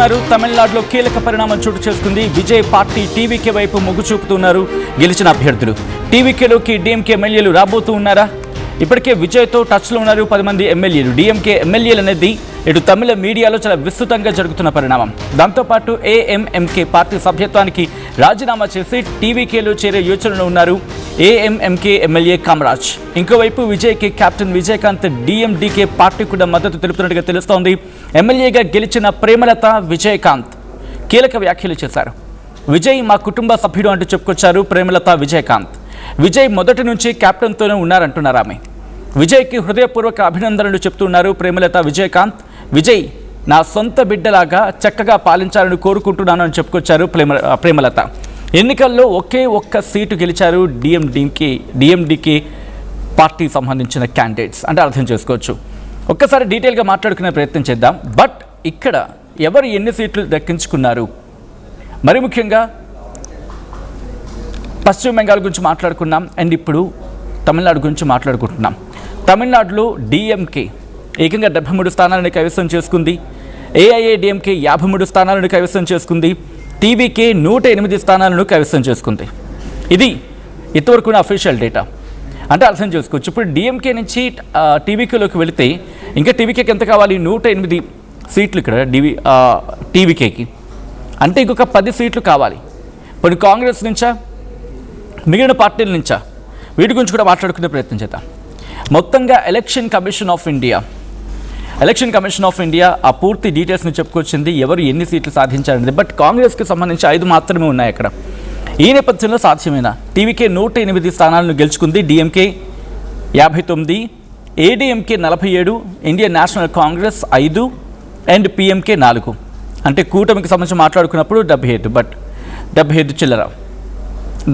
చూస్తున్నారు. తమిళనాడులో కీలక పరిణామం చోటు చేసుకుంది. విజయ్ పార్టీ టీవీకే వైపు మొగ్గు చూపుతున్నారు గెలిచిన అభ్యర్థులు. టీవీకేలోకి డీఎంకే ఎమ్మెల్యేలు రాబోతూ ఉన్నారా? ఇప్పటికే విజయ్తో టచ్లో ఉన్నారు 10 మంది ఎమ్మెల్యేలు. డీఎంకే ఎమ్మెల్యేలు అనేది ఇటు తమిళ మీడియాలో చాలా విస్తృతంగా జరుగుతున్న పరిణామం. దాంతోపాటు ఏఎంఎంకే పార్టీ సభ్యత్వానికి రాజీనామా చేసి టీవీకేలో చేరే యోచనలో ఉన్నారు ఏఎంఎంకే ఎమ్మెల్యే కామరాజ్. ఇంకోవైపు విజయ్కి కెప్టెన్ విజయకాంత్ డిఎండికే పార్టీ కూడా మద్దతు తెలుపుతున్నట్టుగా తెలుస్తోంది. ఎమ్మెల్యేగా గెలిచిన ప్రేమలత విజయకాంత్ కీలక వ్యాఖ్యలు చేశారు. విజయ్ మా కుటుంబ సభ్యుడు అంటూ చెప్పుకొచ్చారు ప్రేమలత విజయకాంత్. విజయ్ మొదటి నుంచి కెప్టెన్తోనే ఉన్నారంటున్నారు ఆమె. విజయ్కి హృదయపూర్వక అభినందనలు చెప్తున్నారు ప్రేమలత విజయకాంత్. విజయ్ నా సొంత బిడ్డలాగా చక్కగా పాలించాలని కోరుకుంటున్నాను అని చెప్పుకొచ్చారు ప్రేమలత. ఎన్నికల్లో ఒకే ఒక్క సీటు గెలిచారు డిఎండికే పార్టీ సంబంధించిన క్యాండిడేట్స్ అంటే అర్థం చేసుకోవచ్చు. ఒక్కసారి డీటెయిల్గా మాట్లాడుకునే ప్రయత్నం చేద్దాం. బట్ ఇక్కడ ఎవరు ఎన్ని సీట్లు దక్కించుకున్నారు, మరి ముఖ్యంగా పశ్చిమ బెంగాల్ గురించి మాట్లాడుకున్నాం అండ్ ఇప్పుడు తమిళనాడు గురించి మాట్లాడుకుంటున్నాం. తమిళనాడులో డిఎంకే ఏకంగా 73 స్థానాలను కైవసం చేసుకుంది. ఏఐఏడిఎంకే 53 స్థానాలను కైవసం చేసుకుంది. టీవీకే 108 స్థానాలను కైవసం చేసుకుంది. ఇది ఇంతవరకు అఫీషియల్ డేటా అంటే అర్థం చేసుకోవచ్చు. ఇప్పుడు డిఎంకే నుంచి టీవీకేలోకి వెళితే ఇంకా టీవీకేకి ఎంత కావాలి? 108 సీట్లు ఇక్కడ టీవీకేకి అంటే ఇంకొక 10 సీట్లు కావాలి. ఇప్పుడు కాంగ్రెస్ నుంచా మిగిలిన పార్టీల నుంచా వీటి గురించి కూడా మాట్లాడుకునే ప్రయత్నం చేద్దాం. మొత్తంగా ఎలక్షన్ కమిషన్ ఆఫ్ ఇండియా ఆ పూర్తి డీటెయిల్స్ని చెప్పుకొచ్చింది ఎవరు ఎన్ని సీట్లు సాధించారనేది. బట్ కాంగ్రెస్కి సంబంధించి 5 మాత్రమే ఉన్నాయి అక్కడ. ఈ నేపథ్యంలో సాధ్యమైన టీవీకే 108 స్థానాలను గెలుచుకుంది. DMK 59, ADMK 47, Indian national Congress 5 and PMK 4. అంటే కూటమికి సంబంధించి మాట్లాడుకున్నప్పుడు 77, బట్ 75 చిల్లర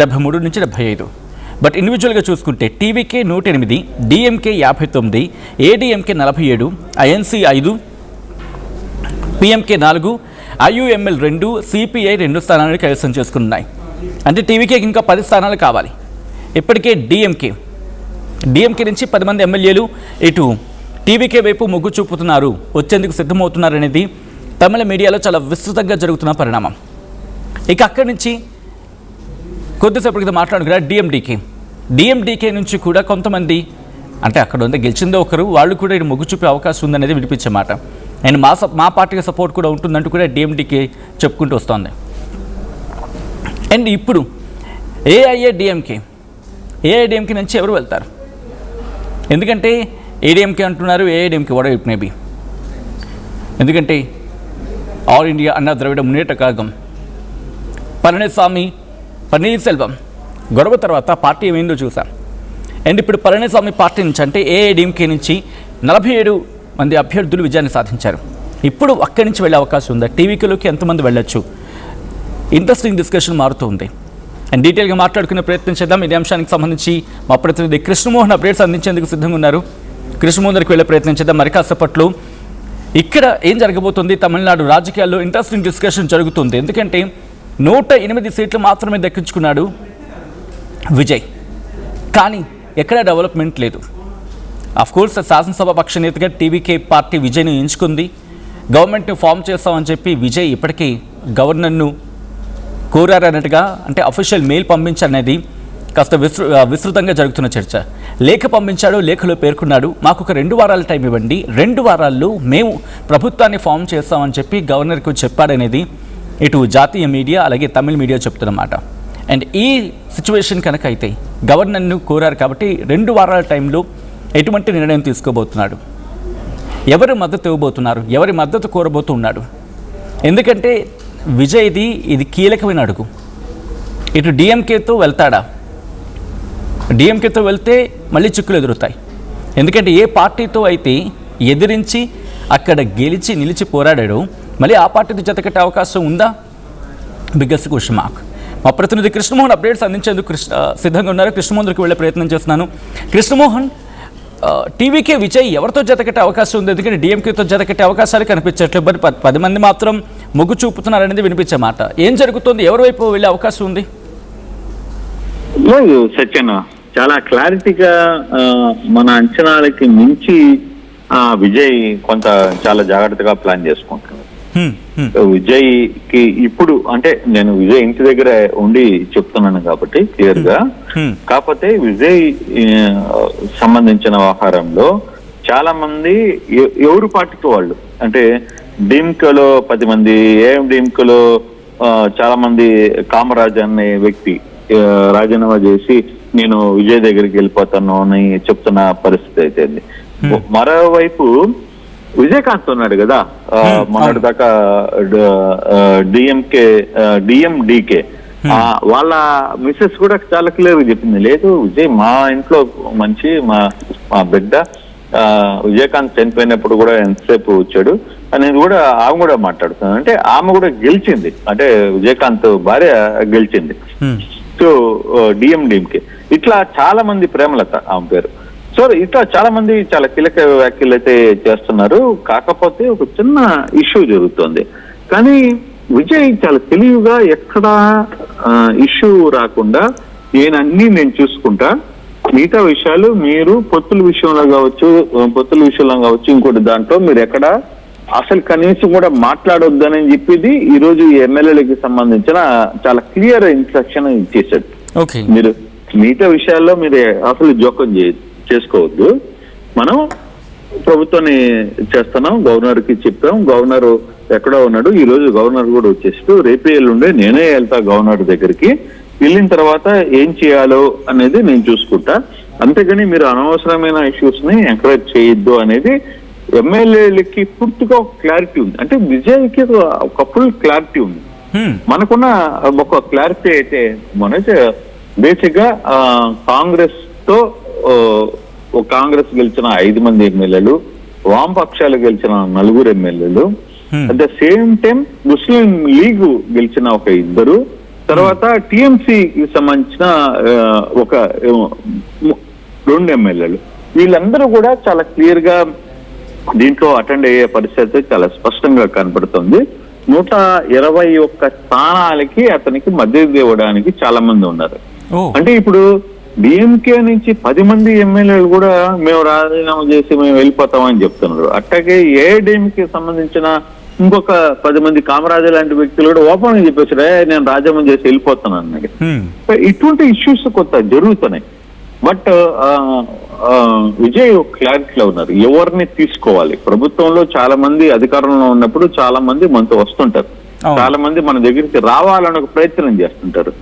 73 నుంచి 75. బట్ ఇండివిజువల్గా చూసుకుంటే TVK 108, DMK 59, ADMK 47, INC 5, PMK 4, IUML 2, CPI 2 స్థానాలను కైవసం చేసుకున్నాయి. అంటే టీవీకేకి ఇంకా 10 స్థానాలు కావాలి. ఇప్పటికే డిఎంకే నుంచి 10 మంది ఎమ్మెల్యేలు ఇటు టీవీకే వైపు మొగ్గు చూపుతున్నారు, వచ్చేందుకు సిద్ధమవుతున్నారు అనేది తమిళ మీడియాలో చాలా విస్తృతంగా జరుగుతున్న పరిణామం. ఇక అక్కడి నుంచి కొద్దిసేపటి క్రితం మాట్లాడుకున్న డిఎండికే నుంచి కూడా కొంతమంది అంటే అక్కడ ఉంది గెలిచిందో ఒకరు వాళ్ళు కూడా ఇటు మొగ్గు చూపే అవకాశం ఉందనేది వినిపించే మాట. అండ్ మా పార్టీకి సపోర్ట్ కూడా ఉంటుందంటూ కూడా డిఎండికే చెప్పుకుంటూ వస్తోంది. అండ్ ఇప్పుడు ఏఐఏడిఎంకే నుంచి ఎవరు వెళ్తారు? ఎందుకంటే ఏడీఎంకే అంటున్నారు, AIADMK what it may be. ఎందుకంటే ఆల్ ఇండియా అన్నా ద్రవిడ మున్నేట్ర కழகம் పన్నీర్సెల్వం గొడవ తర్వాత పార్టీ ఏమైందో చూసాం. అండ్ ఇప్పుడు పళనిస్వామి పార్టీ నుంచి అంటే ఏఐడిఎంకే నుంచి 47 మంది అభ్యర్థులు విజయాన్ని సాధించారు. ఇప్పుడు అక్కడి నుంచి వెళ్ళే అవకాశం ఉందా? టీవీకేలోకి ఎంతమంది వెళ్ళొచ్చు? ఇంట్రెస్టింగ్ డిస్కషన్ మారుతుంది. అండ్ డీటెయిల్గా మాట్లాడుకునే ప్రయత్నం చేద్దాం. ఇదే అంశానికి సంబంధించి మా ప్రతినిధి కృష్ణమోహన్ అప్డేట్స్ అందించేందుకు సిద్ధంగా ఉన్నారు. కృష్ణమోహన్ దగ్గరికి వెళ్ళే ప్రయత్నం చేద్దాం మరి కాసేపట్లో. ఇక్కడ ఏం జరగబోతుంది? తమిళనాడు రాజకీయాల్లో ఇంట్రెస్టింగ్ డిస్కషన్ జరుగుతుంది. ఎందుకంటే 108 సీట్లు మాత్రమే దక్కించుకున్నాడు విజయ్, కానీ ఎక్కడ డెవలప్మెంట్ లేదు. అఫ్కోర్స్ శాసనసభ పక్ష నేతగా టీవీకే పార్టీ విజయ్ని ఎంచుకుంది. గవర్నమెంట్ని ఫామ్ చేస్తామని చెప్పి విజయ్ ఇప్పటికీ గవర్నర్ను కోరారన్నట్టుగా అంటే అఫీషియల్ మెయిల్ పంపించారనేది కాస్త విస్తృతంగా జరుగుతున్న చర్చ. లేఖ పంపించాడు, లేఖలో పేర్కొన్నాడు మాకు ఒక 2 వారాల టైం ఇవ్వండి, 2 వారాల్లో మేము ప్రభుత్వాన్ని ఫామ్ చేస్తామని చెప్పి గవర్నర్కు చెప్పాడనేది ఇటు జాతీయ మీడియా అలాగే తమిళ మీడియా చెప్తున్నమాట. అండ్ ఈ సిచ్యువేషన్ కనుక అయితే గవర్నర్ను కోరారు కాబట్టి 2 వారాల టైంలో ఎటువంటి నిర్ణయం తీసుకోబోతున్నాడు, ఎవరు మద్దతు ఇవ్వబోతున్నారు, ఎవరి మద్దతు కోరబోతున్నాడు? ఎందుకంటే విజయ్ది ఇది కీలకమైన అడుగు. ఇటు డిఎంకేతో వెళ్తాడా? డిఎంకేతో వెళ్తే మళ్ళీ చిక్కులు ఎదురుతాయి. ఎందుకంటే ఏ పార్టీతో అయితే ఎదిరించి అక్కడ గెలిచి నిలిచి పోరాడాడో మళ్ళీ ఆ పార్టీతో జతకట్టే అవకాశం ఉందా? Biggest question mark. మా ప్రతినిధి కృష్ణమోహన్ అప్డేట్స్ అందించేందుకు సిద్ధంగా ఉన్నారు. కృష్ణమోహన్ దగ్గరికి వెళ్ళే ప్రయత్నం చేస్తున్నాను. కృష్ణమోహన్, టీవీకే విజయ్ ఎవరితో జతకట్టే అవకాశం ఉంది? ఎందుకంటే డిఎంకేతో జతకట్టే అవకాశాలు కనిపించట్లేదు. బట్ 10 మంది మాత్రం మొగ్గు చూపుతున్నారనేది వినిపించే మాట. ఏం జరుగుతుంది? ఎవరి వైపు వెళ్ళే అవకాశం ఉంది? లేదు సత్యన, చాలా క్లారిటీగా మన అంచనాలకి మించి విజయ్ చాలా జాగ్రత్తగా ప్లాన్ చేసుకుంటున్నారు. విజయ్కి ఇప్పుడు అంటే నేను విజయ్ ఇంటి దగ్గర ఉండి చెప్తున్నాను కాబట్టి క్లియర్ గా, కాకపోతే విజయ్ సంబంధించిన వ్యవహారంలో చాలా మంది ఎవరు పార్టీకి వాళ్ళు అంటే డీమ్కలో 10 మంది, ఏఎండీఎంకలో చాలా మంది కామరాజ్ అనే వ్యక్తి రాజీనామా చేసి నేను విజయ్ దగ్గరికి వెళ్ళిపోతాను అని చెప్తున్న పరిస్థితి అయితే. మరోవైపు విజయకాంత్ ఉన్నాడు కదా మొన్నటి దాకా డిఎండికే, వాళ్ళ మిస్సెస్ కూడా చాలా క్లియర్ గా చెప్పింది, లేదు విజయ్ మా ఇంట్లో మంచి మా బిడ్డ, విజయకాంత్ చనిపోయినప్పుడు కూడా ఎంతసేపు వచ్చాడు అనేది కూడా ఆమె కూడా మాట్లాడుతుంది. అంటే ఆమె కూడా గెలిచింది, అంటే విజయకాంత్ భార్య గెలిచింది. సో డిఎండికే ఇట్లా చాలా మంది, ప్రేమలత ఆమె పేరు. సో ఇట్లా చాలా మంది చాలా కీలక వ్యాఖ్యలు అయితే చేస్తున్నారు. కాకపోతే ఒక చిన్న ఇష్యూ జరుగుతుంది, కానీ విజయ్ చాలా తెలివిగా ఎక్కడ ఇష్యూ రాకుండా నేను చూసుకుంటా, మిగతా విషయాలు మీరు పొత్తుల విషయంలో కావచ్చు ఇంకోటి దాంట్లో మీరు ఎక్కడ అసలు కనీసం కూడా మాట్లాడొద్దని చెప్పేది ఈ రోజు ఎమ్మెల్యేలకి సంబంధించిన చాలా క్లియర్ ఇన్స్ట్రక్షన్ ఇచ్చేసాడు. మీరు మిగతా విషయాల్లో మీరు అసలు జోక్యం చేసుకోవద్దు, మనం ప్రభుత్వాన్ని చేస్తున్నాం, గవర్నర్ కి చెప్పాం, గవర్నర్ ఎక్కడో ఉన్నాడు, ఈ రోజు గవర్నర్ కూడా వచ్చేస్తూ రేపే ఎల్లుండే నేనే వెళ్తా గవర్నర్ దగ్గరికి, వెళ్ళిన తర్వాత ఏం చేయాలో అనేది నేను చూసుకుంటా, అంతేగాని మీరు అనవసరమైన ఇష్యూస్ ని ఎంకరేజ్ చేయొద్దు అనేది ఎమ్మెల్యేలకి పూర్తిగా ఒక క్లారిటీ ఉంది. అంటే విజయ్కి ఒక ఫుల్ క్లారిటీ ఉంది. మనకున్న ఒక క్లారిటీ అయితే మన బేసిక్ గా కాంగ్రెస్ గెలిచిన 5 మంది ఎమ్మెల్యేలు, వామపక్షాలు గెలిచిన 4 ఎమ్మెల్యేలు, at the same time Muslim league గెలిచిన ఒక 2, తర్వాత టిఎంసికి సంబంధించిన ఒక 2 ఎమ్మెల్యేలు, వీళ్ళందరూ కూడా చాలా క్లియర్ గా దీంట్లో అటెండ్ అయ్యే పరిస్థితి చాలా స్పష్టంగా కనపడుతుంది. 121 స్థానాలకి అతనికి మద్దతు ఇవ్వడానికి చాలా మంది ఉన్నారు. అంటే ఇప్పుడు డిఎంకే నుంచి 10 మంది ఎమ్మెల్యేలు కూడా మేము రాజీనామా చేసి మేము వెళ్ళిపోతామని చెప్తున్నారు. అట్లాగే ఏఐడిఎంకే సంబంధించిన ఇంకొక 10 మంది కామరాజు లాంటి వ్యక్తులు కూడా ఓపెన్ గా చెప్పేసారు, నేను రాజీనామా చేసి వెళ్ళిపోతాను అన్నది. ఇటువంటి ఇష్యూస్ కొత్త జరుగుతున్నాయి. బట్ విజయ్ క్లారిటీలో ఉన్నారు, ఎవరిని తీసుకోవాలి. ప్రభుత్వంలో చాలా మంది అధికారంలో ఉన్నప్పుడు చాలా మంది మనతో వస్తుంటారు, చాలా మంది మన దగ్గరికి రావాలని ఒక ప్రయత్నం చేస్తుంటారు,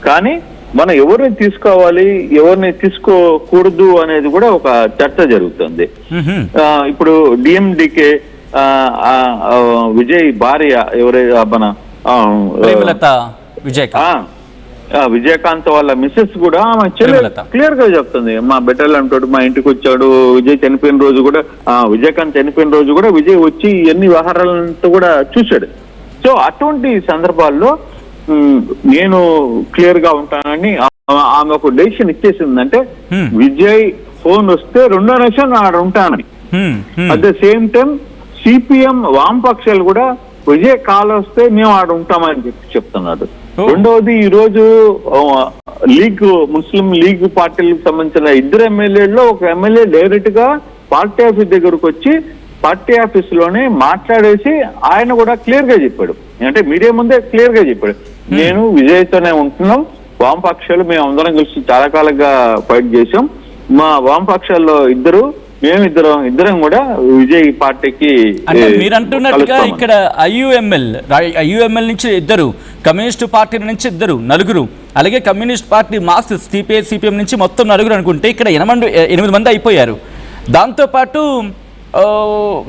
కానీ మనం ఎవరిని తీసుకోవాలి ఎవరిని తీసుకోకూడదు అనేది కూడా ఒక చర్చ జరుగుతుంది. ఇప్పుడు డిఎండికే విజయ్ భార్య ఎవరైనా మన విజయకాంత్ వాళ్ళ మిస్సెస్ కూడా క్లియర్ గా చెప్తుంది, మా బిడ్డలు అంటాడు, మా ఇంటికి వచ్చాడు, విజయ్ చనిపోయిన రోజు కూడా విజయకాంత్ చనిపోయిన రోజు కూడా విజయ్ వచ్చి ఎన్ని వ్యవహారాలతో కూడా చూశాడు. సో అటువంటి సందర్భాల్లో నేను క్లియర్ గా ఉంటానని ఆమె ఒక డెసిషన్ ఇచ్చేసింది. అంటే విజయ్ ఫోన్ వస్తే 2వ నిమిషం ఆడ ఉంటానని. At the same time CPM వామపక్షాలు కూడా విజయ్ కాల్ వస్తే మేము ఆడ ఉంటామని చెప్తున్నారు. రెండవది ఈ రోజు ముస్లిం లీగ్ పార్టీలకు సంబంధించిన 2 ఎమ్మెల్యేల్లో ఒక ఎమ్మెల్యే డైరెక్ట్ గా పార్టీ ఆఫీస్ దగ్గరకు వచ్చి పార్టీ ఆఫీస్ లోనే మాట్లాడేసి ఆయన కూడా క్లియర్ గా చెప్పాడు, అంటే మీడియా ముందే క్లియర్ గా చెప్పాడు, నేను విజయ్తోనే ఉంటున్నాం, వామపక్షాలు మేము అందరం కలిసి చాలా కాలంగా ఫైట్ చేసాం, మా వామపక్షాల్లో ఇద్దరం కూడా విజయ్ పార్టీకి. మీరు అంటున్నట్టుగా ఇక్కడ ఐయుఎంఎల్ నుంచి 2, కమ్యూనిస్టు పార్టీ నుంచి 2, 4, అలాగే కమ్యూనిస్ట్ పార్టీ మార్క్సిస్ట్ సిపిఎం నుంచి మొత్తం 4 అనుకుంటే ఇక్కడ 8 మంది అయిపోయారు. దాంతోపాటు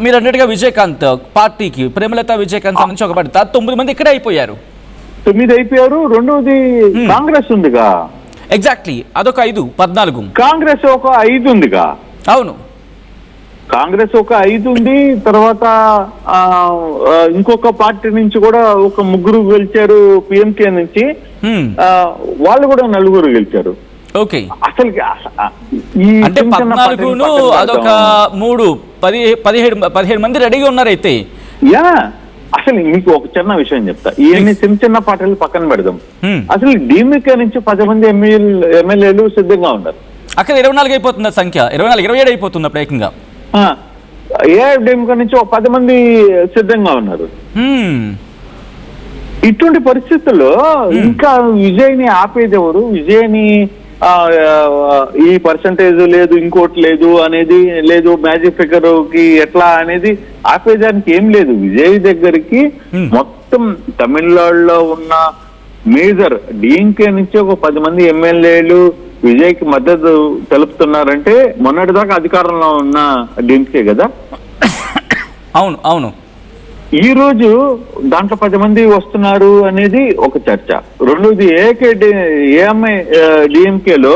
మీరు అన్నట్టుగా విజయకాంత్ పార్టీకి ప్రేమలత విజయకాంత్ సంబంధించి ఒక పార్టీ 9 మంది ఇక్కడే అయిపోయారు. 9 అయిపోయారు. రెండవది కాంగ్రెస్ ఉందిగా, ఎగ్జాక్ట్లీ అదొక 5, 14. కాంగ్రెస్ ఒక 5 ఉందిగా. అవును, కాంగ్రెస్ ఒక 5 ఉంది. తర్వాత ఇంకొక పార్టీ నుంచి కూడా ఒక 3 గెలిచారు, పిఎంకే నుంచి వాళ్ళు కూడా 4 గెలిచారు. ఓకే, అసలు అంటే 14 అదొక 3, 17 మంది రెడీగా ఉన్నారైతే. అసలు మీకు ఒక చిన్న విషయం చెప్తా, ఇవన్నీ చిన్న పార్టీలు పక్కన పెడదాం. అసలు డిఎంకే నుంచి 10 మంది ఎమ్మెల్యేలు సిద్ధంగా ఉన్నారు. అక్కడ 24 అయిపోతుంది సంఖ్య, 24, 27 అయిపోతుంది అప్పుడు ఏకంగా. ఏఐఎఫ్డిఎంకే నుంచి ఒక 10 మంది సిద్ధంగా ఉన్నారు. ఇటువంటి పరిస్థితుల్లో ఇంకా విజయ్ని ఆపేది ఎవరు? విజయ్ని ఈ పర్సంటేజ్ లేదు, ఇంకోటి లేదు అనేది లేదు, మ్యాజిక్ ఫిగర్ కి ఎట్లా అనేది ఆపేదానికి ఏం లేదు. విజయ్ దగ్గరికి మొత్తం తమిళనాడులో ఉన్న మేజర్ డిఎంకే నుంచి ఒక 10 మంది ఎమ్మెల్యేలు విజయ్ కి మద్దతు తెలుపుతున్నారంటే మొన్నటిదాకా అధికారంలో ఉన్న డిఎంకే కదా. అవును అవును. ఈ రోజు దాంట్లో 10 మంది వస్తున్నారు అనేది ఒక చర్చ. రెండోది ఏఎంఐ డిఎంకేలో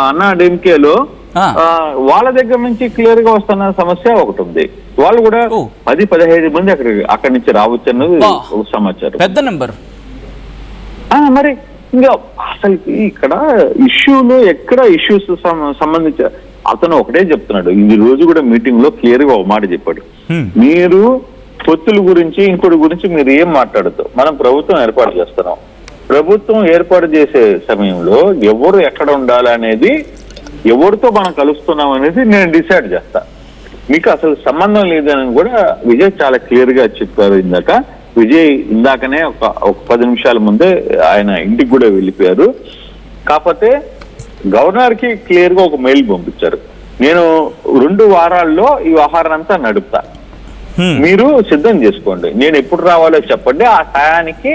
అన్నా డిఎంకేలో వాళ్ళ దగ్గర నుంచి క్లియర్ గా వస్తున్న సమస్య ఒకటి ఉంది. వాళ్ళు కూడా 10-15 మంది అక్కడి నుంచి రావచ్చు అన్నది సమాచారం. పెద్ద నెంబర్. మరి ఇంకా అసలు ఇక్కడ ఇష్యూలు ఎక్కడ ఇష్యూస్ సంబంధించి అతను ఒకటే చెప్తున్నాడు. ఈ రోజు కూడా మీటింగ్ లో క్లియర్ గా ఒక మాట చెప్పాడు, మీరు పొత్తుల గురించి ఇంకోటి గురించి మీరు ఏం మాట్లాడదు, మనం ప్రభుత్వం ఏర్పాటు చేస్తున్నాం. ప్రభుత్వం ఏర్పాటు చేసే సమయంలో ఎవరు ఎక్కడ ఉండాలి అనేది, ఎవరితో మనం కలుస్తున్నాం అనేది నేను డిసైడ్ చేస్తా, మీకు అసలు సంబంధం లేదని కూడా విజయ్ చాలా క్లియర్ గా చెప్పారు. విజయ్ ఇందాకనే ఒక 10 నిమిషాల ముందే ఆయన ఇంటికి కూడా వెళ్ళిపోయారు. కాకపోతే గవర్నర్ కి క్లియర్ గా ఒక మెయిల్ పంపించారు, నేను 2 వారాల్లో ఈ వ్యవహారం అంతా నడుపుతా, మీరు సిద్ధం చేసుకోండి, నేను ఎప్పుడు రావాలో చెప్పండి, ఆ టయానికి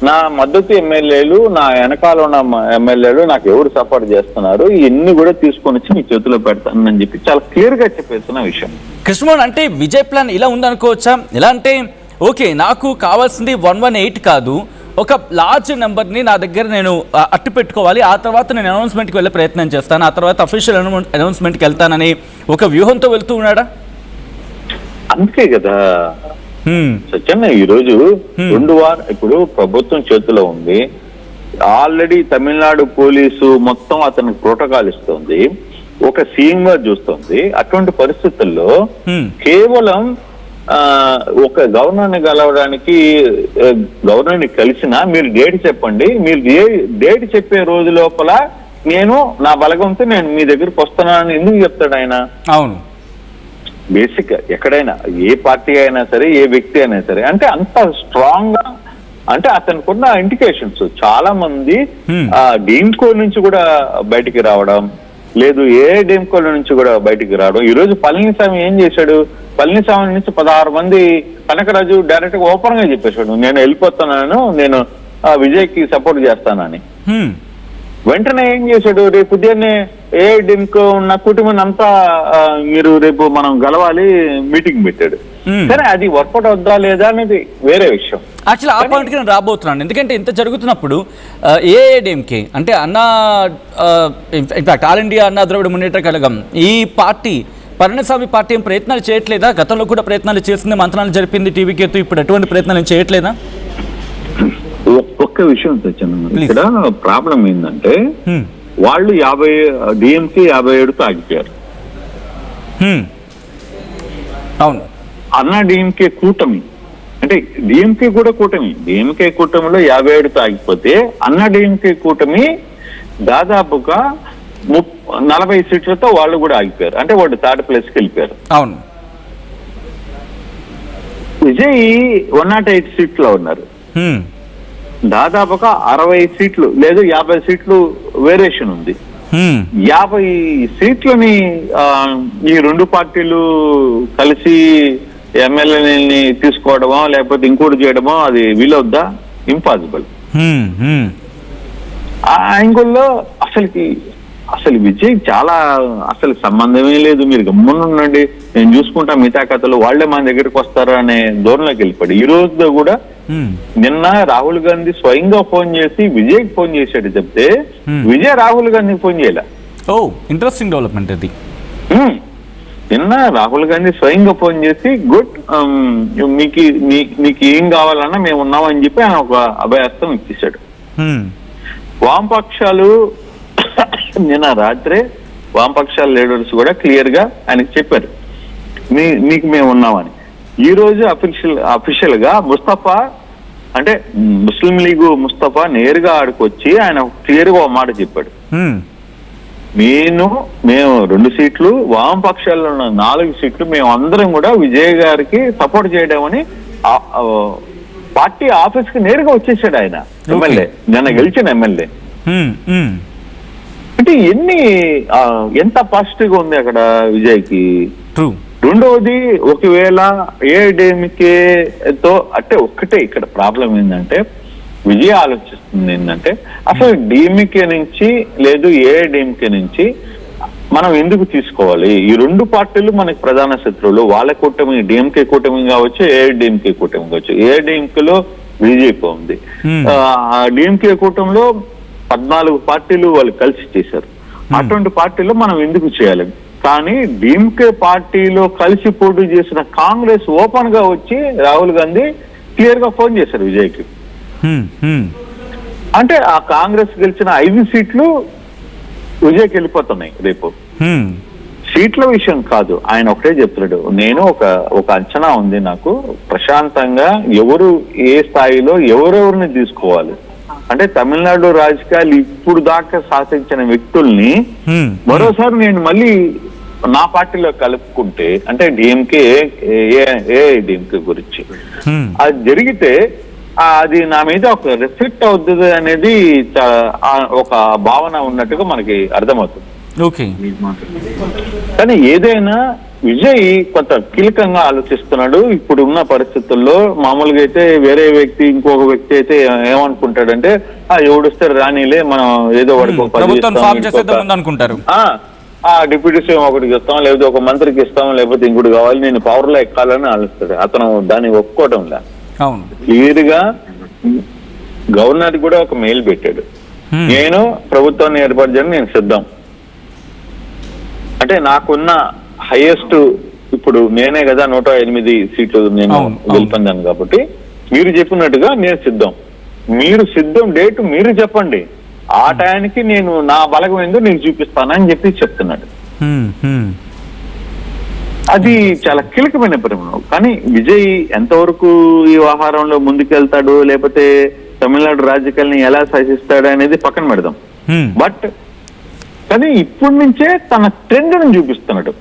నా మద్దతు ఎమ్మెల్యేలు, నా వెనకాల ఉన్న ఎమ్మెల్యేలు నాకు ఎవరు సపోర్ట్ చేస్తున్నారు ఇవన్నీ కూడా తీసుకొని వచ్చి మీ చేతిలో పెడతానని చెప్పి చాలా క్లియర్ గా చెప్పేస్తున్న విషయం. కృష్ణమోహన్, అంటే విజయ్ ప్లాన్ ఇలా ఉందనుకోవచ్చా? ఎలా అంటే ఓకే, నాకు కావాల్సింది 118 కాదు, ఒక లార్జ్ నెంబర్ని నా దగ్గర నేను అట్టు పెట్టుకోవాలి, ఆ తర్వాత నేను అనౌన్స్మెంట్కి వెళ్ళే ప్రయత్నం చేస్తాను, ఆ తర్వాత అఫీషియల్ అనౌన్స్మెంట్కి వెళ్తానని ఒక వ్యూహంతో వెళ్తూ ఉన్నాడా? అంతే కదా సత్యన్న. ఈ రోజు 2 వారాలు ఇప్పుడు ప్రభుత్వం చేతిలో ఉంది, ఆల్రెడీ తమిళనాడు పోలీసు మొత్తం అతనికి ప్రోటోకాల్ ఇస్తుంది, ఒక సీఎం గా చూస్తుంది. అటువంటి పరిస్థితుల్లో కేవలం ఒక గవర్నర్ని కలవడానికి గవర్నర్ని కలిసినా మీరు డేట్ చెప్పండి, మీరు డేట్ చెప్పే రోజు లోపల నేను నా బలగంతో నేను మీ దగ్గరికి వస్తున్నానని ఎందుకు చెప్తాడు ఆయన? అవును, బేసిక్ ఎక్కడైనా ఏ పార్టీ అయినా సరే, ఏ వ్యక్తి అయినా సరే, అంటే అంత స్ట్రాంగ్ గా, అంటే అతనుకున్న ఇండికేషన్స్ చాలా మంది డీమ్కో నుంచి కూడా బయటికి రావడం లేదు, ఏ డీమ్కోల నుంచి కూడా బయటికి రావడం. ఈ రోజు పళనిస్వామి ఏం చేశాడు? పళనిస్వామి నుంచి 16 మంది, కనకరాజు డైరెక్ట్ గా ఓపెన్ గా చెప్పేశాడు, నేను వెళ్ళిపోతున్నాను, నేను విజయ్ కి సపోర్ట్ చేస్తానని. వెంటనే ఏం చేశాడు? రేపు ఉదయాన్నే ఏ డిమ్కో ఉన్న కుటుంబం అంతా మీరు రేపు మనం గెలవాలి మీటింగ్ పెట్టాడు. సరే, అది వర్కౌట్ అవుద్దా లేదా అనేది వేరే విషయం. యాక్చువల్లీ ఆ పాయింట్కి నేను రాబోతున్నాను, ఎందుకంటే ఇంత జరుగుతున్నప్పుడు ఏఐడిఎంకే అంటే అన్నా, in fact all India Anna Dravida Munnetra Kazhagam, ఈ పార్టీ పళనిస్వామి పార్టీ ఏం ప్రయత్నాలు చేయట్లేదా? గతంలో కూడా ప్రయత్నాలు చేసింది, మంత్రాలు జరిపింది టీవీకేతో, ఇప్పుడు ఎటువంటి ప్రయత్నాలు చేయట్లేదా? ఒక్క విషయం తెచ్చాను, ఇక్కడ ప్రాబ్లం ఏంటంటే వాళ్ళు 57తో ఆగిపోయారు. అవును, అన్నా డిఎంకే కూటమి, అంటే డిఎంకే కూడా కూటమి, డిఎంకే కూటమిలో 57తో ఆగిపోతే అన్నా డిఎంకే కూటమి దాదాపుగా 40 సీట్లతో వాళ్ళు కూడా ఆగిపోయారు, అంటే వాళ్ళు 3rd ప్లేస్కి వెళ్ళిపోయారు. అవును, విజయ్ 108 సీట్లో ఉన్నారు, దాదాపుగా 60 సీట్లు లేదు 50 సీట్లు వేరియేషన్ ఉంది. 50 సీట్లని ఈ 2 పార్టీలు కలిసి ఎమ్మెల్యేని తీసుకోవడమో లేకపోతే ఇంకోటి చేయడమో అది వీలవుద్దా? ఇంపాసిబుల్. ఆ యాంగిల్లో అసలు విజయ్ చాలా అసలు సంబంధమే లేదు, మీరు గమ్మునుండండి నేను చూసుకుంటా మిగతా కథలు, వాళ్లే మన దగ్గరికి వస్తారు అనే ధోరణిలోకి వెళ్ళిపోయాడు. ఈ రోజు కూడా నిన్న రాహుల్ గాంధీ స్వయంగా ఫోన్ చేసి విజయ్ ఫోన్ చేశాడు చెప్తే విజయ్ రాహుల్ గాంధీకి ఫోన్ చేయలే. ఓ ఇంట్రెస్టింగ్ డెవలప్మెంట్ అది. నిన్న రాహుల్ గాంధీ స్వయంగా ఫోన్ చేసి గుడ్, మీకు ఏం కావాలన్నా మేము ఉన్నామని చెప్పి ఆయన ఒక అభయాస్తం ఇచ్చేశాడు. వామపక్షాలు నిన్న రాత్రే వామపక్షాల లీడర్స్ కూడా క్లియర్ గా ఆయనకి చెప్పారు మీకు మేము ఉన్నామని. ఈ రోజు అఫీషియల్ గా ముస్తఫా అంటే ముస్లిం లీగ్ ముస్తఫా నేరుగా ఆడుకొచ్చి ఆయన క్లియర్ గా ఒక మాట చెప్పాడు, మేము 2 సీట్లు, వామపక్షాల్లో ఉన్న 4 సీట్లు, మేము అందరం కూడా విజయ్ గారికి సపోర్ట్ చేయడం అని పార్టీ ఆఫీస్ కి నేరుగా వచ్చేసాడు ఆయన. ఎమ్మెల్యే, నిన్న గెలిచిన ఎమ్మెల్యే. అంటే ఎంత పాజిటివ్ గా ఉంది అక్కడ విజయ్కి. రెండవది, ఒకవేళ ఏఐడిఎంకేతో అంటే ఒక్కటే ఇక్కడ ప్రాబ్లం ఏంటంటే, విజయ్ ఆలోచిస్తుంది ఏంటంటే అసలు డిఎంకే నుంచి లేదు ఏఐడిఎంకే నుంచి మనం ఎందుకు తీసుకోవాలి? ఈ 2 పార్టీలు మనకి ప్రధాన శత్రువులు. వాళ్ళ కూటమి డిఎంకే కూటమి కావచ్చు, ఏఐడిఎంకే కూటమి కావచ్చు. ఏఐడిఎంకేలో బీజేపీ ఉంది, డిఎంకే కూటమిలో 14 పార్టీలు వాళ్ళు కలిసి చేశారు. అటువంటి పార్టీలో మనం ఎందుకు చేయాలి? కానీ డిఎంకే పార్టీలో కలిసి పోటీ చేసిన కాంగ్రెస్ ఓపెన్ గా వచ్చి రాహుల్ గాంధీ క్లియర్ గా ఫోన్ చేశారు విజయ్కి. అంటే ఆ కాంగ్రెస్ గెలిచిన 5 సీట్లు విజయ్కి వెళ్ళిపోతున్నాయి రేపు. సీట్ల విషయం కాదు, ఆయన ఒకటే చెప్తున్నాడు, నేను ఒక అంచనా ఉంది నాకు, ప్రశాంతంగా ఎవరు ఏ స్థాయిలో ఎవరెవరిని తీసుకోవాలి అంటే, తమిళనాడు రాజకీయాలు ఇప్పుడు దాకా శాసించిన వ్యక్తుల్ని మరోసారి నేను మళ్ళీ నా పార్టీలో కలుపుకుంటే, అంటే డిఎంకే ఏఐడిఎంకే గురించి అది జరిగితే అది నా మీద ఒక రిఫ్లెక్ట్ అవుతుంది అనేది ఒక భావన ఉన్నట్టుగా మనకి అర్థమవుతుంది. కానీ ఏదైనా విజయ్ కొంత కీలకంగా ఆలోచిస్తున్నాడు ఇప్పుడు ఉన్న పరిస్థితుల్లో. మామూలుగా అయితే వేరే వ్యక్తి, ఇంకొక వ్యక్తి అయితే ఏమనుకుంటాడంటే, ఎవడిస్తే రానిలే, మనం ఏదో వాడికి అనుకుంటారు, డిప్యూటీ సీఎం ఒకటికి ఇస్తాం, లేకపోతే ఒక మంత్రికి ఇస్తాం, లేకపోతే ఇంకోటి కావాలి, నేను పవర్ లో ఎక్కాలని ఆలోచిస్తాడు. అతను దాన్ని ఒప్పుకోవడం లే. క్లియర్ గా గవర్నర్ కూడా ఒక మెయిల్ పెట్టాడు, నేను ప్రభుత్వాన్ని ఏర్పాటు చేయడానికి నేను సిద్ధం. అంటే నాకున్న హైయెస్ట్ ఇప్పుడు నేనే కదా 108 సీట్లు నేను గెలుపొందాను కాబట్టి, మీరు చెప్పినట్టుగా నేను సిద్ధం, మీరు సిద్ధం డేట్ మీరు చెప్పండి, ఆ టయానికి నేను నా బలగం ఏందో నేను చూపిస్తానని చెప్తున్నాడు. అది చాలా కీలకమైన పరిమాణం. కానీ విజయ్ ఎంతవరకు ఈ వ్యవహారంలో ముందుకెళ్తాడు, లేకపోతే తమిళనాడు రాజకీయాలని ఎలా శాసిస్తాడు అనేది పక్కన పెడదాం. బట్ కానీ ఇప్పటి నుంచే తన ట్రెండ్ ను చూపిస్తున్నాడు.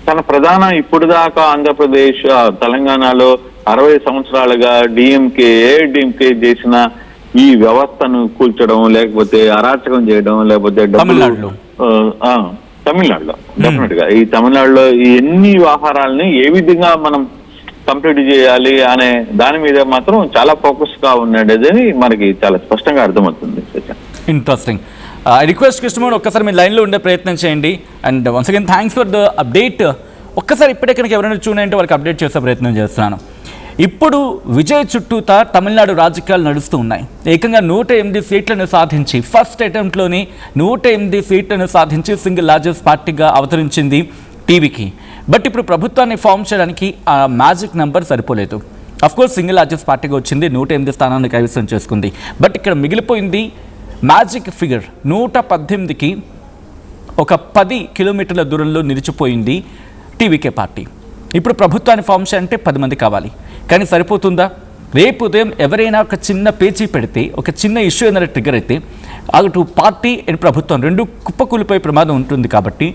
తన ప్రధాన ఇప్పుడు దాకా ఆంధ్రప్రదేశ్, తెలంగాణలో 60 సంవత్సరాలుగా డిఎంకే ఏఐడిఎంకే చేసిన ఈ వ్యవస్థను కూల్చడం, లేకపోతే అరాచకం చేయడం, లేకపోతే తమిళనాడులో డెఫినెట్ గా ఈ తమిళనాడులో ఈ ఎన్ని వ్యవహారాలని ఏ విధంగా మనం కంప్లీట్ చేయాలి అనే దాని మీద మాత్రం చాలా ఫోకస్ గా ఉన్నాడని మనకి చాలా స్పష్టంగా అర్థమవుతుంది. ఇంట్రెస్టింగ్. ఐ రిక్వెస్ట్ కృష్ణమోహన్, ఒక్కసారి మీ లైన్లో ఉండే ప్రయత్నం చేయండి. And once again thanks for the update. ఒక్కసారి ఇప్పుడే కనుక ఎవరైనా చూడంటే వాళ్ళకి అప్డేట్ చేసే ప్రయత్నం చేస్తున్నాను. ఇప్పుడు విజయ్ చుట్టూతా తమిళనాడు రాజకీయాలు నడుస్తూ ఉన్నాయి. ఏకంగా 108 సీట్లను సాధించి ఫస్ట్ అటెంప్ట్లోని 108 సీట్లను సాధించి సింగిల్ లార్జెస్ట్ పార్టీగా అవతరించింది టీవీకి. బట్ ఇప్పుడు ప్రభుత్వాన్ని ఫామ్ చేయడానికి ఆ మ్యాజిక్ నెంబర్ సరిపోలేదు. అఫ్కోర్స్ సింగిల్ లార్జెస్ట్ పార్టీగా వచ్చింది, 108 స్థానాన్ని కైవసం చేసుకుంది. బట్ ఇక్కడ మిగిలిపోయింది మ్యాజిక్ ఫిగర్. 118కి ఒక 10 కిలోమీటర్ల దూరంలో నిలిచిపోయింది టీవీకే పార్టీ. ఇప్పుడు ప్రభుత్వాన్ని ఫామ్ చేయాలంటే 10 మంది కావాలి. కానీ సరిపోతుందా? రేపు ఉదయం ఎవరైనా ఒక చిన్న పేచీ పెడితే, ఒక చిన్న ఇష్యూ ఏదైనా ట్రిగర్ అయితే అటు పార్టీ అండ్ ప్రభుత్వం 2 కుప్పకూలిపోయే ప్రమాదం ఉంటుంది. కాబట్టి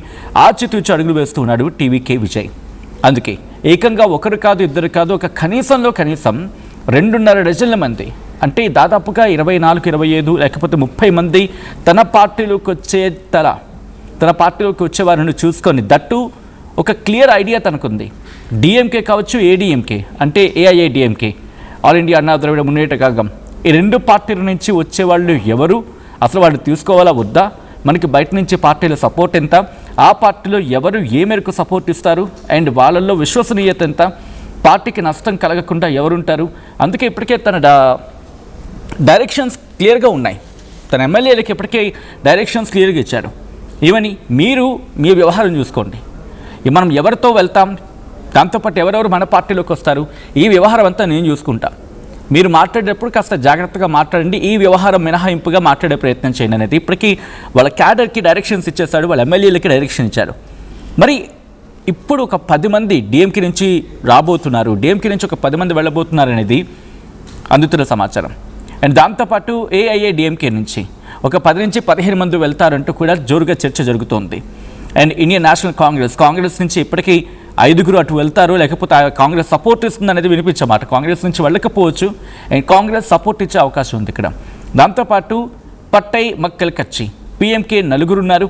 ఆచితూచి అడుగులు వేస్తూ ఉన్నాడు టీవీకే విజయ్. అందుకే ఏకంగా ఒకరు కాదు, ఇద్దరు కాదు, ఒక కనీసం 2.5 డజన్ల మంది, అంటే దాదాపుగా 24, 25 లేకపోతే 30 మంది తన పార్టీలోకి వచ్చే వారిని చూసుకొని, దట్టు ఒక క్లియర్ ఐడియా తనకుంది. డిఎంకే కావచ్చు, ఏడీఎంకే అంటే ఏఐఏడిఎంకే, ఆల్ ఇండియా అన్నా ద్రవిడ మున్నేట కళగం, ఈ 2 పార్టీల నుంచి వచ్చేవాళ్ళు ఎవరు, అసలు వాళ్ళు తీసుకోవాలా వద్దా, మనకి బయట నుంచి పార్టీల సపోర్ట్ ఎంత, ఆ పార్టీలో ఎవరు ఏ మేరకు సపోర్ట్ ఇస్తారు, అండ్ వాళ్ళల్లో విశ్వసనీయత ఎంత, పార్టీకి నష్టం కలగకుండా ఎవరుంటారు. అందుకే ఇప్పటికే తన డైరెక్షన్స్ క్లియర్గా ఉన్నాయి. తన ఎమ్మెల్యేలకు ఇప్పటికే డైరెక్షన్స్ క్లియర్గా ఇచ్చారు. ఏమని, మీరు మీ వ్యవహారం చూసుకోండి, మనం ఎవరితో వెళ్తాం, దాంతోపాటు ఎవరెవరు మన పార్టీలోకి వస్తారు, ఈ వ్యవహారం అంతా నేను చూసుకుంటా, మీరు మాట్లాడేటప్పుడు కాస్త జాగ్రత్తగా మాట్లాడండి, ఈ వ్యవహారం మినహాయింపుగా మాట్లాడే ప్రయత్నం చేయండి అనేది ఇప్పటికీ వాళ్ళ క్యాడర్కి డైరెక్షన్స్ ఇచ్చేస్తాడు, వాళ్ళ ఎమ్మెల్యేలకి డైరెక్షన్ ఇచ్చారు. మరి ఇప్పుడు ఒక 10 మంది డిఎంకే నుంచి రాబోతున్నారు, డిఎంకే నుంచి ఒక 10 మంది వెళ్ళబోతున్నారు అనేది అందుతున్న సమాచారం. అండ్ దాంతోపాటు ఏఐఏడిఎంకే నుంచి ఒక 10 నుంచి 15 మంది వెళ్తారంటూ కూడా జోరుగా చర్చ జరుగుతోంది. అండ్ ఇండియన్ నేషనల్ కాంగ్రెస్ నుంచి ఇప్పటికీ 5 అటు వెళ్తారు, లేకపోతే కాంగ్రెస్ సపోర్ట్ ఇస్తుంది అనేది వినిపించమాట. కాంగ్రెస్ నుంచి వెళ్ళకపోవచ్చు, అండ్ కాంగ్రెస్ సపోర్ట్ ఇచ్చే అవకాశం ఉంది ఇక్కడ. దాంతోపాటు పట్టై మక్కల్ కచ్చి పిఎంకే 4 ఉన్నారు.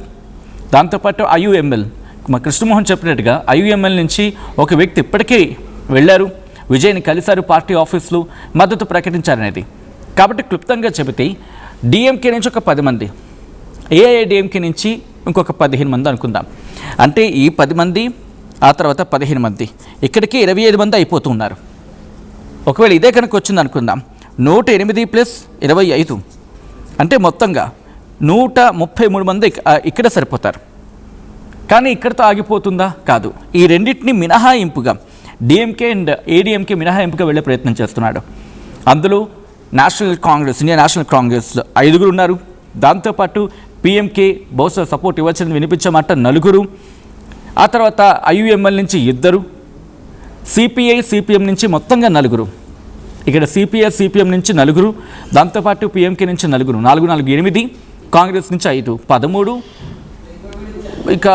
దాంతోపాటు ఐయుఎంఎల్ మా కృష్ణమోహన్ చెప్పినట్టుగా ఐయుఎంఎల్ నుంచి ఒక వ్యక్తి ఇప్పటికే వెళ్ళారు, విజయ్ని కలిశారు, పార్టీ ఆఫీసులు మద్దతు ప్రకటించారనేది. కాబట్టి క్లుప్తంగా చెబితే డిఎంకే నుంచి ఒక 10 మంది, ఏఐఏడిఎంకే నుంచి ఇంకొక 15 మంది అనుకుందాం. అంటే ఈ 10 మంది ఆ తర్వాత 15 మంది, ఇక్కడికి 25 మంది అయిపోతూ ఉన్నారు. ఒకవేళ ఇదే కనుక వచ్చింది అనుకుందాం, 108 + 25 అంటే మొత్తంగా 133 మంది ఇక్కడ సరిపోతారు. కానీ ఇక్కడితో ఆగిపోతుందా? కాదు. ఈ రెండింటిని మినహాయింపుగా డిఎంకే అండ్ ఏడిఎంకే మినహాయింపుగా వెళ్ళే ప్రయత్నం చేస్తున్నాడు. అందులో ఇండియన్ నేషనల్ కాంగ్రెస్ 5 ఉన్నారు. దాంతోపాటు పిఎంకే బహుశా సపోర్ట్ ఇవ్వచ్చని వినిపించమాట 4, ఆ తర్వాత ఐయుఎంఎల్ నుంచి 2, సిపిఐ సిపిఎం నుంచి మొత్తంగా 4. ఇక్కడ సిపిఐ సిపిఎం నుంచి 4, దాంతోపాటు పిఎంకే నుంచి 4, 4, 4, 8, కాంగ్రెస్ నుంచి 5, 13, ఇక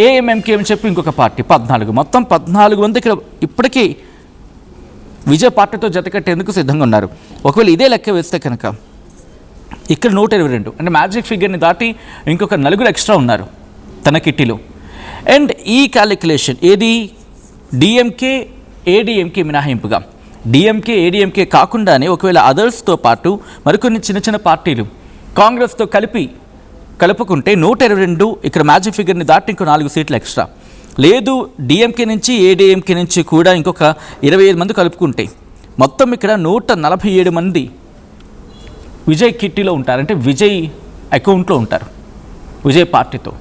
ఏఎంఎంకే అని చెప్పి ఇంకొక పార్టీ 14, మొత్తం 14 మంది ఇక్కడ ఇప్పటికీ విజయ్ పార్టీతో జతకట్టేందుకు సిద్ధంగా ఉన్నారు. ఒకవేళ ఇదే లెక్క వేస్తే కనుక ఇక్కడ 122 అంటే మ్యాజిక్ ఫిగర్ని దాటి ఇంకొక 4 ఎక్స్ట్రా ఉన్నారు తన కిట్టీలో. అండ్ ఈ క్యాలిక్యులేషన్ ఏది డిఎంకే ఏడిఎంకే మినహాయింపుగా, డిఎంకే ఏడిఎంకే కాకుండానే ఒకవేళ అదర్స్తో పాటు మరికొన్ని చిన్న చిన్న పార్టీలు కాంగ్రెస్తో కలుపుకుంటే 122 ఇక్కడ మ్యాజిక్ ఫిగర్ని దాటి ఇంకో 4 సీట్లు ఎక్స్ట్రా. లేదు డిఎంకే నుంచి ఏడిఎంకే నుంచి కూడా ఇంకొక 25 మంది కలుపుకుంటే మొత్తం ఇక్కడ 147 మంది విజయ్ కిట్టీలో ఉంటారు, అంటే విజయ్ అకౌంట్లో ఉంటారు విజయ్ పార్టీతో.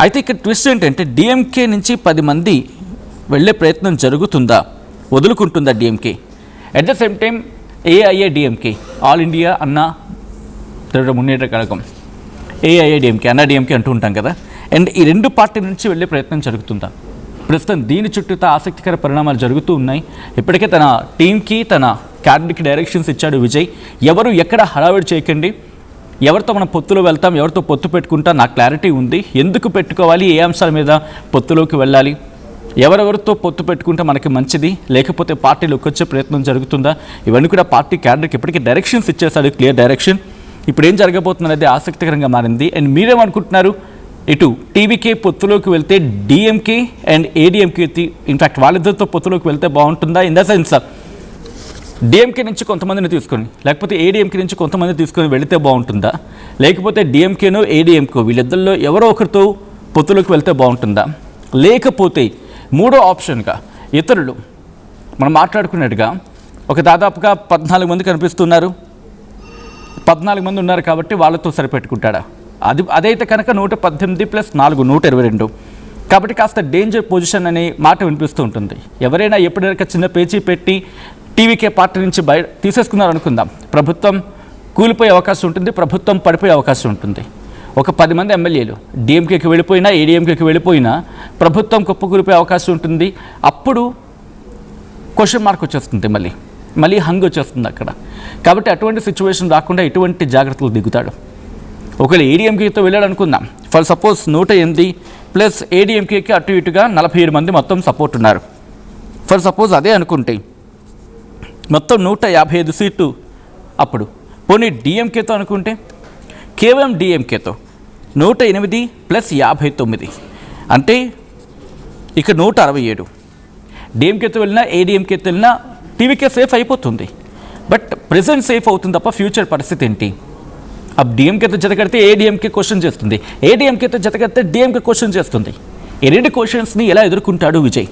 అయితే ఇక్కడ ట్విస్ట్ ఏంటంటే డిఎంకే నుంచి 10 మంది వెళ్ళే ప్రయత్నం జరుగుతుందా, వదులుకుంటుందా DMK? At the same time AIADMK All India Anna Dravida Munnetra Kazhagam, AIADMK Anna DMK అంటూ ఉంటాం కదా. అండ్ ఈ 2 పార్టీ నుంచి వెళ్ళే ప్రయత్నం జరుగుతుందా? ప్రస్తుతం దీని చుట్టూతో ఆసక్తికర పరిణామాలు జరుగుతూ ఉన్నాయి. ఇప్పటికే తన టీంకి తన క్యాడర్కి డైరెక్షన్స్ ఇచ్చాడు విజయ్. ఎవరు ఎక్కడ హడావిడి చేయకండి, ఎవరితో మనం పొత్తులో వెళ్తాం, ఎవరితో పొత్తు పెట్టుకుంటా నాకు క్లారిటీ ఉంది, ఎందుకు పెట్టుకోవాలి, ఏ అంశాల మీద పొత్తులోకి వెళ్ళాలి, ఎవరెవరితో పొత్తు పెట్టుకుంటే మనకి మంచిది, లేకపోతే పార్టీలోకి వచ్చే ప్రయత్నం జరుగుతుందా, ఇవన్నీ కూడా పార్టీ క్యాడర్కి ఇప్పటికీ డైరెక్షన్స్ ఇచ్చేసాడు, క్లియర్ డైరెక్షన్. ఇప్పుడు ఏం జరగబోతుంది అనేది ఆసక్తికరంగా మారింది. అండ్ మీరేమనుకుంటున్నారు? ఇటు టీవీకే పొత్తులోకి వెళ్తే డిఎంకే అండ్ ఏడిఎంకే ఇన్ఫ్యాక్ట్ వాళ్ళిద్దరితో పొత్తులోకి వెళ్తే బాగుంటుందా? ఇన్ ద సెన్స్ డిఎంకే నుంచి కొంతమందిని తీసుకొని, లేకపోతే ఏడిఎంకే నుంచి కొంతమంది తీసుకొని వెళితే బాగుంటుందా, లేకపోతే డిఎంకేనో ఏడిఎంకో వీళ్ళిద్దరిలో ఎవరో ఒకరితో పొత్తులోకి వెళ్తే బాగుంటుందా, లేకపోతే మూడో ఆప్షన్గా ఇతరులు మనం మాట్లాడుకున్నట్టుగా ఒక దాదాపుగా 14 మంది కనిపిస్తున్నారు, 14 మంది ఉన్నారు కాబట్టి వాళ్ళతో సరిపెట్టుకుంటాడా? అదైతే కనుక 118 + 4 122. కాబట్టి కాస్త డేంజర్ పొజిషన్ అనే మాట వినిపిస్తూ ఉంటుంది. ఎవరైనా ఎప్పుడైనా చిన్న పేచీ పెట్టి టీవీకే పార్టీ నుంచి తీసేసుకున్నారు అనుకుందాం, ప్రభుత్వం కూలిపోయే అవకాశం ఉంటుంది, ప్రభుత్వం పడిపోయే అవకాశం ఉంటుంది. ఒక 10 మంది ఎమ్మెల్యేలు డిఎంకేకి వెళ్ళిపోయినా ఏడిఎంకేకి వెళ్ళిపోయినా ప్రభుత్వం కుప్పకూలిపోయే అవకాశం ఉంటుంది. అప్పుడు క్వశ్చన్ మార్క్ వచ్చేస్తుంది, మళ్ళీ హంగ్ వచ్చేస్తుంది అక్కడ. కాబట్టి అటువంటి సిచ్యువేషన్ రాకుండా ఎటువంటి జాగ్రత్తలు దిగుతాడు. ఒకవేళ ఏడిఎంకేతో వెళ్ళాడు అనుకుందాం, ఫర్ సపోజ్ 108 + ఏడిఎంకేకి అటు ఇటుగా 47 మంది మొత్తం సపోర్ట్ ఉన్నారు. ఫర్ సపోజ్ అదే అనుకుంటే మొత్తం 155 సీట్లు. అప్పుడు పోనీ డిఎంకేతో అనుకుంటే కేవలం డిఎంకేతో 108 + 59 అంటే ఇక్కడ 167. డిఎంకేతో వెళ్ళినా ఏడిఎంకేతో వెళ్ళినా టీవీకే సేఫ్ అయిపోతుంది. బట్ ప్రెజెంట్ సేఫ్ అవుతుంది తప్ప ఫ్యూచర్ పరిస్థితి ఏంటి? अब डीएमके तो जत करते ఏడీఎంకే క్వశ్చన్ చేస్తుంది, ఏడీఎంకేతో జత కడితే డీఎంకే క్వశ్చన్ చేస్తుంది. ఈ రెండు క్వశ్చన్స్ని ఎలా ఎదుర్కొంటాడు విజయ్?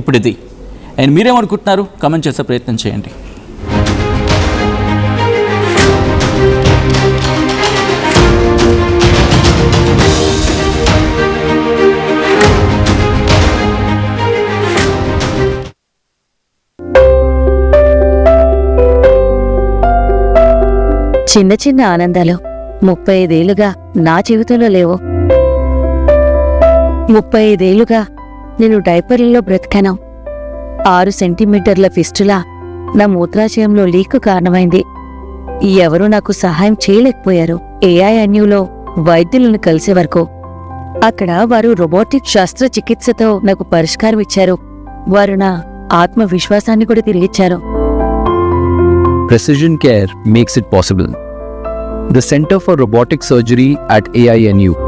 ఇప్పుడు ఇది అండ్ మీరేమనుకుంటున్నారు కామెంట్ చేసే ప్రయత్నం చేయండి. చిన్న చిన్న ఆనందాలు 35 ఏళ్లుగా నా జీవితంలో లేవు. 35 ఏళ్లుగా నేను డైపర్లలో బ్రతికాను. 6 సెంటీమీటర్ల ఫిస్టులా నా మూత్రాశయంలో లీకు కారణమైంది. ఎవరూ నాకు సహాయం చేయలేకపోయారు. ఏఐఎన్యూలో వైద్యులను కలిసే వరకు అక్కడ వారు రోబోటిక్ శస్త్రచికిత్సతో నాకు పరిష్కారం ఇచ్చారు. వారు నా ఆత్మవిశ్వాసాన్ని కూడా తిరిగిచ్చారు. Precision care makes it possible. The Center for Robotic Surgery at AINU